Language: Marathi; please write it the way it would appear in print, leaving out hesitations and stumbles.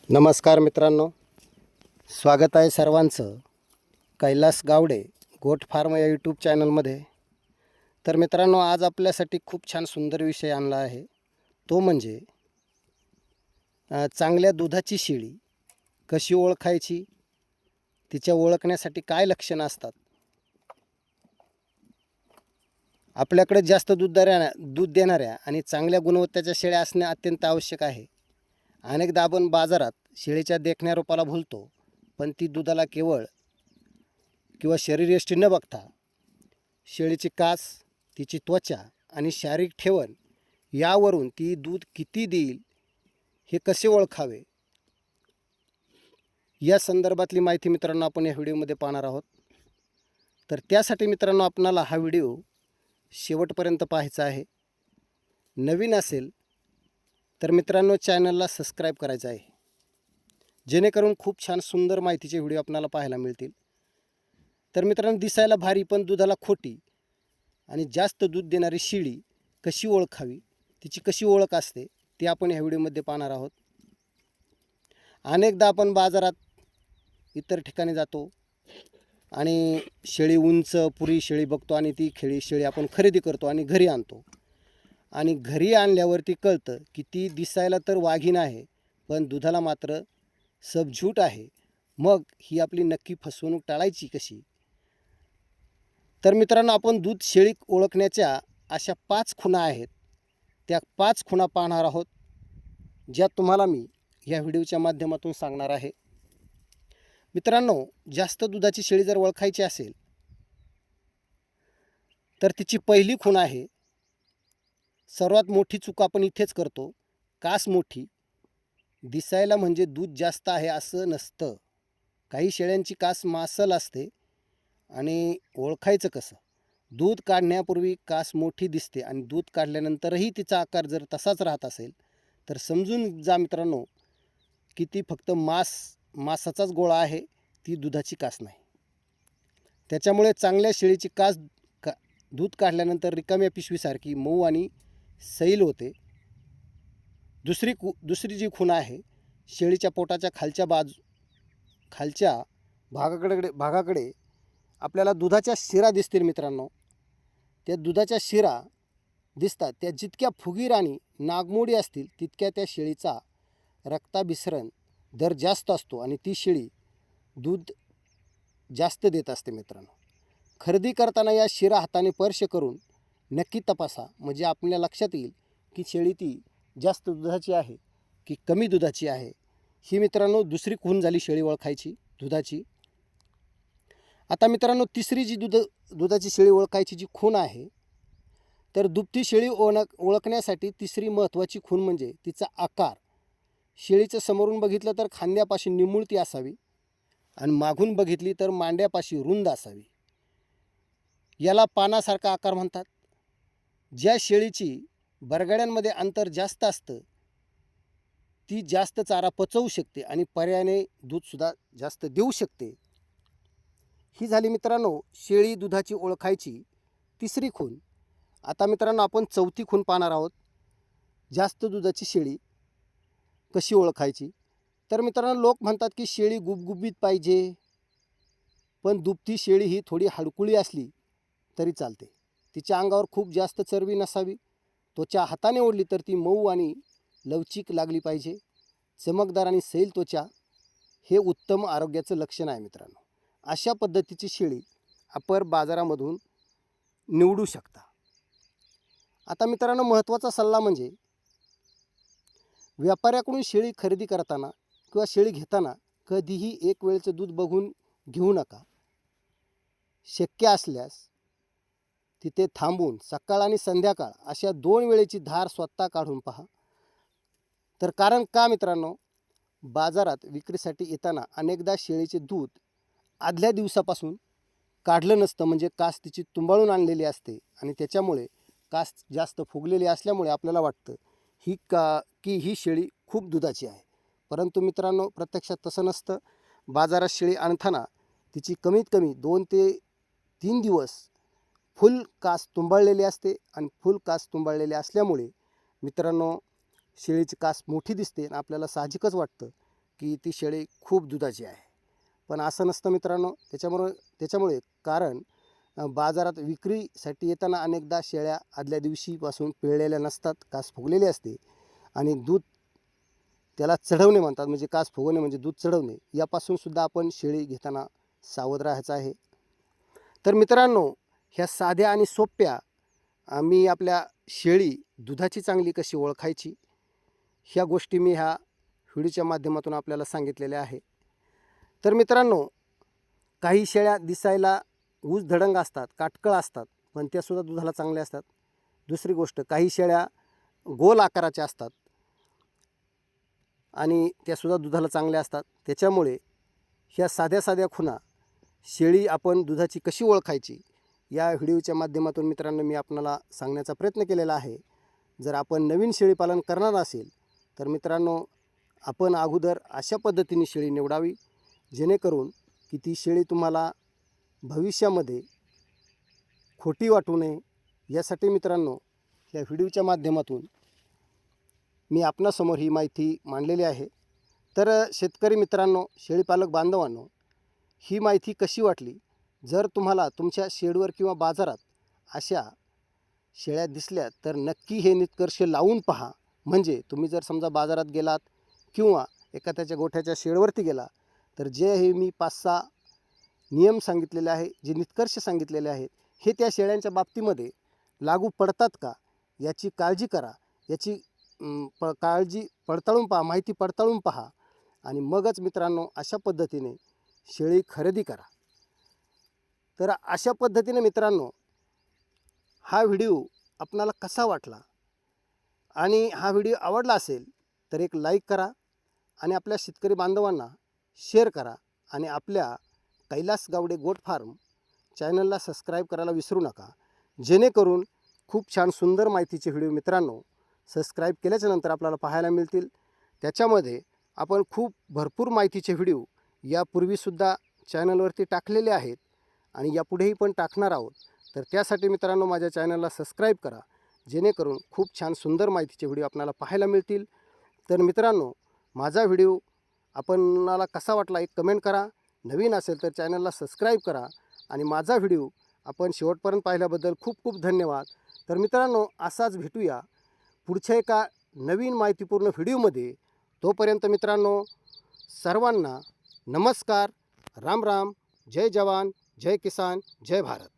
नमस्कार मित्रांनो, स्वागत आहे सर्वांचं कैलास गावडे गोट फार्म या यूट्यूब चॅनलमध्ये. तर मित्रांनो, आज आपल्यासाठी खूप छान सुंदर विषय आणला आहे. तो म्हणजे चांगल्या दुधाची शेळी कशी ओळखायची, तिच्या ओळखण्यासाठी काय लक्षणं असतात. आपल्याकडे जास्त दूध देणाऱ्या आणि चांगल्या गुणवत्तेच्या शेळ्या असणे अत्यंत आवश्यक आहे. अनेकदा आपण बाजारात शेळीच्या देखण्या रूपाला भुलतो, पण ती दुधाला केवळ किंवा शरीरयष्टी न बघता शेळीची कास, तिची त्वचा आणि शारीरिक ठेवण यावरून ती दूध किती देईल हे कसे ओळखावे, या संदर्भातली माहिती मित्रांनो आपण या व्हिडिओमध्ये पाहणार आहोत. तर त्यासाठी मित्रांनो आपणाला हा व्हिडिओ शेवटपर्यंत पाहायचा आहे. नवीन असेल तर मित्रांनो चॅनलला सबस्क्राईब करायचं आहे, जेणेकरून खूप छान सुंदर माहितीचे व्हिडिओ आपल्याला पाहायला मिळतील. तर मित्रांनो, दिसायला भारी पण दुधाला खोटी आणि जास्त दूध देणारी शेळी कशी ओळखावी, तिची कशी ओळख असते ते आपण ह्या व्हिडिओमध्ये पाहणार आहोत. अनेकदा आपण बाजारात इतर ठिकाणी जातो आणि शेळी उंच पुरी शेळी बघतो आणि ती शेळी आपण खरेदी करतो आणि घरी आणतो. आणि घरी आणल्यावरती कळतं की ती दिसायला तर वाघीण आहे, पण दुधाला मात्र सबझूट आहे. मग ही आपली नक्की फसवणूक टाळायची कशी? तर मित्रांनो, आपण दूध शेळी ओळखण्याच्या अशा 5 खुणा आहेत. त्या 5 खुणा पाहणार आहोत, ज्या तुम्हाला मी या व्हिडिओच्या माध्यमातून सांगणार आहे. मित्रांनो, जास्त दुधाची शेळी जर ओळखायची असेल तर तिची पहिली खूण आहे, सर्वात मोठी चूक आपण इथेच करतो, कास मोठी. दिसायला म्हणजे दूध जास्त आहे असं नसतं. काही शेळ्यांची कास मांसल असते आणि ओळखायचं कसं? दूध काढण्यापूर्वी कास मोठी दिसते आणि दूध काढल्यानंतरही तिचा आकार जर तसाच राहत असेल तर समजून जा मित्रांनो की ती फक्त मांसाचाच गोळा आहे, ती दुधाची कास नाही. त्याच्यामुळे चांगल्या शेळीची कास दूध काढल्यानंतर रिकाम्या पिशवीसारखी मऊ आणि सैल होते. दुसरी जी खूण आहे, शेळीच्या पोटाच्या खालच्या भागाकडे आपल्याला दुधाच्या शिरा दिसतील मित्रांनो. त्या दुधाच्या शिरा दिसतात त्या जितक्या फुगीर आणि नागमोडी असतील तितक्या त्या शेळीचा रक्ताभिसरण दर जास्त असतो आणि ती शेळी दूध जास्त देत असते मित्रांनो. खरेदी करताना या शिरा हाताने स्पर्श करून नक्की तपासा, म्हणजे आपल्या लक्षात येईल की शेळी ती जास्त दुधाची आहे की कमी दुधाची आहे. ही मित्रांनो दुसरी खूण झाली शेळी ओळखायची दुधाची. आता मित्रांनो, तिसरी जी दुधाची शेळी ओळखायची जी खूण आहे, तर दुभती शेळी ओळखण्यासाठी तिसरी महत्त्वाची खूण म्हणजे तिचा आकार. शेळीचं समोरून बघितलं तर खांद्यापाशी निमुळती असावी आणि मागून बघितली तर मांड्यापाशी रुंद असावी. याला पानासारखा आकार म्हणतात. ज्या शेळीची बरगड्यांमध्ये अंतर जास्त असतं ती जास्त चारा पचवू शकते आणि पर्यायाने दूधसुद्धा जास्त देऊ शकते. ही झाली मित्रांनो शेळी दुधाची ओळखायची तिसरी खूण. आता मित्रांनो आपण चौथी खूण पाहणार आहोत, जास्त दुधाची शेळी कशी ओळखायची. तर मित्रांनो, लोक म्हणतात की शेळी गुबगुबीत पाहिजे, पण दुभती शेळी ही थोडी हडकुळी असली तरी चालते. तिच्या अंगावर खूप जास्त चरबी नसावी. त्वचा हाताने ओढली तर ती मऊ आणि लवचिक लागली पाहिजे. चमकदार आणि सैल त्वचा हे उत्तम आरोग्याचं लक्षण आहे मित्रांनो. अशा पद्धतीची शेळी आपण बाजारामधून निवडू शकता. आता मित्रांनो, महत्त्वाचा सल्ला म्हणजे व्यापाऱ्याकडून शेळी खरेदी करताना किंवा शेळी घेताना कधीही एक वेळचं दूध बघून घेऊ नका. शक्य असल्यास तिथे थांबून सकाळ आणि संध्याकाळ अशा 2 वेळेची धार स्वतः काढून पहा. तर कारण का मित्रांनो, बाजारात विक्रीसाठी येताना अनेकदा शेळीचे दूध आदल्या दिवसापासून काढलं नसतं, म्हणजे कास तिची तुंबाळून आणलेली असते आणि त्याच्यामुळे कास जास्त फुगलेली असल्यामुळे आपल्याला वाटतं की ही शेळी खूप दुधाची आहे. परंतु मित्रांनो, प्रत्यक्षात तसं नसतं. बाजारात शेळी आणताना तिची कमीत कमी 2 ते 3 दिवस फुल कास तुंबाळलेली असते आणि फुल कास तुंबाळलेली असल्यामुळे मित्रांनो शेळीची कास मोठी दिसते आणि आपल्याला साहजिकच वाटतं की ती शेळी खूप दुधाची आहे. पण असं नसतं मित्रांनो. त्याच्यामुळे कारण बाजारात विक्रीसाठी येताना अनेकदा शेळ्या आदल्या दिवशीपासून पिळलेल्या नसतात, कास फुगलेली असते आणि दूध त्याला चढवणे म्हणतात, म्हणजे कास फुगवणे म्हणजे दूध चढवणे, यापासून सुद्धा आपण शेळी घेताना सावध राहायचं आहे. तर मित्रांनो, ह्या साध्या आणि सोप्या मी आपल्या शेळी दुधाची चांगली कशी ओळखायची, ह्या गोष्टी मी ह्या व्हिडिओच्या माध्यमातून आपल्याला सांगितलेल्या आहे. तर मित्रांनो, काही शेळ्या दिसायला ऊस धडंग असतात, काटकळ असतात, पण त्यासुद्धा दुधाला चांगल्या असतात. दुसरी गोष्ट, काही शेळ्या गोल आकाराच्या असतात आणि त्यासुद्धा दुधाला चांगल्या असतात. त्याच्यामुळे ह्या साध्या साध्या खुणा शेळी आपण दुधाची कशी ओळखायची, या व्हिडिओच्या माध्यमातून मित्रांनो मी आपणाला सांगण्याचा प्रयत्न केलेला आहे. जर आपण नवीन शेळीपालन करणार असेल तर मित्रांनो, आपण अगोदर अशा पद्धतीने शेळी निवडावी, जेणेकरून की ती शेळी तुम्हाला भविष्यामध्ये खोटी वाटू नये. यासाठी मित्रांनो, या व्हिडिओच्या माध्यमातून मी आपणासमोर ही माहिती मांडलेली आहे. तर शेतकरी मित्रांनो, शेळीपालक बांधवांनो, ही माहिती कशी वाटली? जर तुम्हाला तुमच्या शेडवर किंवा बाजारात अशा शेळ्या दिसल्या तर नक्की हे निष्कर्ष लावून पहा. म्हणजे तुम्ही जर समजा बाजारात गेलात किंवा एखाद्याच्या गोठ्याच्या शेडवरती गेला, तर जे हे मी 5-6 नियम सांगितलेले आहे, जे निष्कर्ष सांगितलेले आहेत, हे त्या शेळ्यांच्या बाबतीमध्ये लागू पडतात का, याची काळजी करा. याची काळजी पडताळून पहा, माहिती पडताळून पहा आणि मगच मित्रांनो अशा पद्धतीने शेळी खरेदी करा. तर अशा पद्धतीने मित्रांनो, हा व्हिडिओ आपणाला कसा वाटला आणि हा व्हिडिओ आवडला असेल तर एक लाईक करा आणि आपल्या शेतकरी बांधवांना शेअर करा आणि आपल्या कैलास गावडे गोट फार्म चॅनलला सबस्क्राईब करायला विसरू नका. जेणेकरून खूप छान सुंदर माहितीचे व्हिडिओ मित्रांनो सबस्क्राईब केल्याच्यानंतर आपल्याला पाहायला मिळतील. त्याच्यामध्ये आपण खूप भरपूर माहितीचे व्हिडिओ यापूर्वीसुद्धा चॅनलवरती टाकलेले आहेत आणि यापुढेही पण टाकणार आहोत. तर त्यासाठी मित्रांनो माझ्या चॅनलला सबस्क्राईब करा, जेणेकरून खूप छान सुंदर माहितीचे व्हिडिओ आपल्याला पाहायला मिळतील. तर मित्रांनो, माझा व्हिडिओ आपणाला कसा वाटला एक कमेंट करा. नवीन असेल तर चॅनलला सबस्क्राईब करा आणि माझा व्हिडिओ आपण शेवटपर्यंत पाहिल्याबद्दल खूप खूप धन्यवाद. तर मित्रांनो, असाच भेटूया पुढच्या एका नवीन माहितीपूर्ण व्हिडिओमध्ये. तोपर्यंत मित्रांनो, सर्वांना नमस्कार, राम राम, जय जवान, जय किसान, जय भारत.